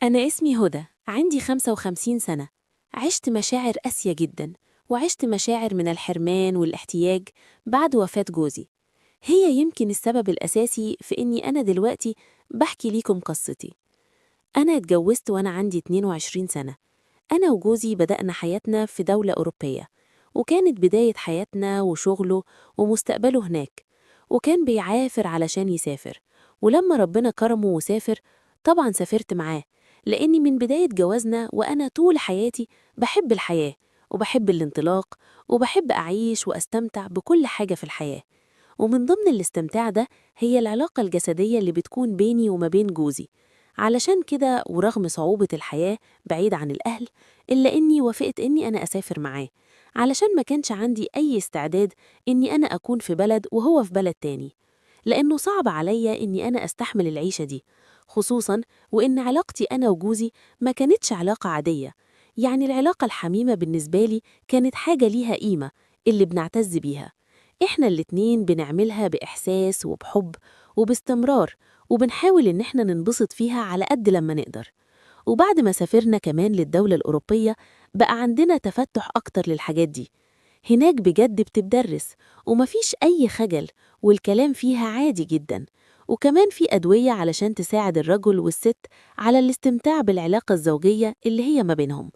أنا اسمي هدى، عندي 55 سنة. عشت مشاعر قاسية جدا، وعشت مشاعر من الحرمان والاحتياج بعد وفاة جوزي. هي يمكن السبب الأساسي في إني أنا دلوقتي بحكي ليكم قصتي. أنا اتجوزت وأنا عندي 22 سنة. أنا وجوزي بدأنا حياتنا في دولة أوروبية، وكانت بداية حياتنا وشغله ومستقبله هناك، وكان بيعافر علشان يسافر. ولما ربنا كرمه وسافر، طبعا سافرت معاه، لأني من بداية جوازنا وأنا طول حياتي بحب الحياة، وبحب الانطلاق، وبحب أعيش وأستمتع بكل حاجة في الحياة. ومن ضمن الاستمتاع ده هي العلاقة الجسدية اللي بتكون بيني وما بين جوزي. علشان كده ورغم صعوبة الحياة بعيد عن الأهل، إلا إني وافقت إني أنا أسافر معاه، علشان ما كانش عندي أي استعداد إني أنا أكون في بلد وهو في بلد تاني، لأنه صعب عليا إني أنا أستحمل العيشة دي، خصوصا وإن علاقتي أنا وجوزي ما كانتش علاقة عادية. يعني العلاقة الحميمة بالنسبة لي كانت حاجة ليها قيمة، اللي بنعتز بيها. إحنا الاتنين بنعملها بإحساس وبحب وباستمرار، وبنحاول إن إحنا ننبسط فيها على قد لما نقدر. وبعد ما سافرنا كمان للدولة الأوروبية، بقى عندنا تفتح أكتر للحاجات دي. هناك بجد بتدرس، ومفيش أي خجل، والكلام فيها عادي جدا. وكمان في أدوية علشان تساعد الرجل والست على الاستمتاع بالعلاقة الزوجية اللي هي ما بينهم.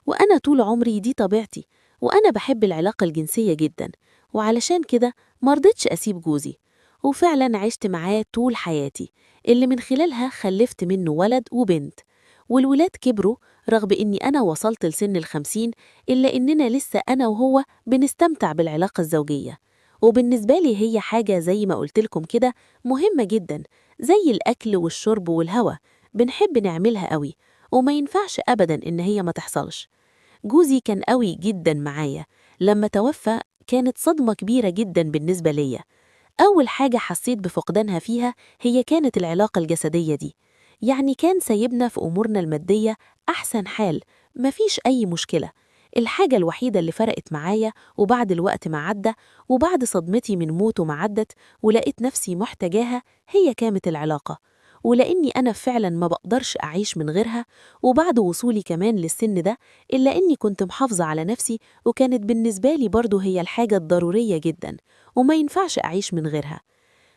وأنا طول عمري دي طبيعتي، وأنا بحب العلاقة الجنسية جدا، وعلشان كده مرضتش أسيب جوزي. وفعلا عشت معاه طول حياتي، اللي من خلالها خلفت منه ولد وبنت. والولاد كبروا، رغم إني أنا وصلت لسن ال50، إلا إننا لسه أنا وهو بنستمتع بالعلاقة الزوجية. وبالنسبة لي هي حاجة زي ما قلتلكم كده مهمة جدا، زي الأكل والشرب والهوى، بنحب نعملها قوي، وما ينفعش أبدا إن هي ما تحصلش. جوزي كان قوي جدا معايا. لما توفى كانت صدمة كبيرة جدا بالنسبة ليا. أول حاجة حسيت بفقدانها فيها هي كانت العلاقة الجسدية دي. يعني كان سايبنا في أمورنا المادية أحسن حال، مفيش أي مشكلة. الحاجة الوحيدة اللي فرقت معايا وبعد الوقت ما عدى، وبعد صدمتي من موته ما عدت ولقيت نفسي محتاجاها، هي كانت العلاقة. ولأني أنا فعلا ما بقدرش أعيش من غيرها، وبعد وصولي كمان للسن ده، إلا أني كنت محافظة على نفسي، وكانت بالنسبة لي برضو هي الحاجة الضرورية جدا، وما ينفعش أعيش من غيرها.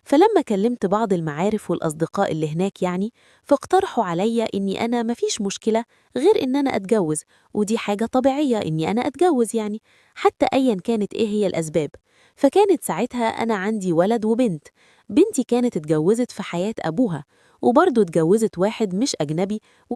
فلما كلمت بعض المعارف والأصدقاء اللي هناك يعني، فاقترحوا عليا إني أنا مفيش مشكلة غير إن أنا أتجوز، ودي حاجة طبيعية إني أنا أتجوز يعني، حتى أيا كانت إيه هي الأسباب. فكانت ساعتها أنا عندي ولد وبنت. بنتي كانت اتجوزت في حياة أبوها، وبرضه اتجوزت واحد مش أجنبي.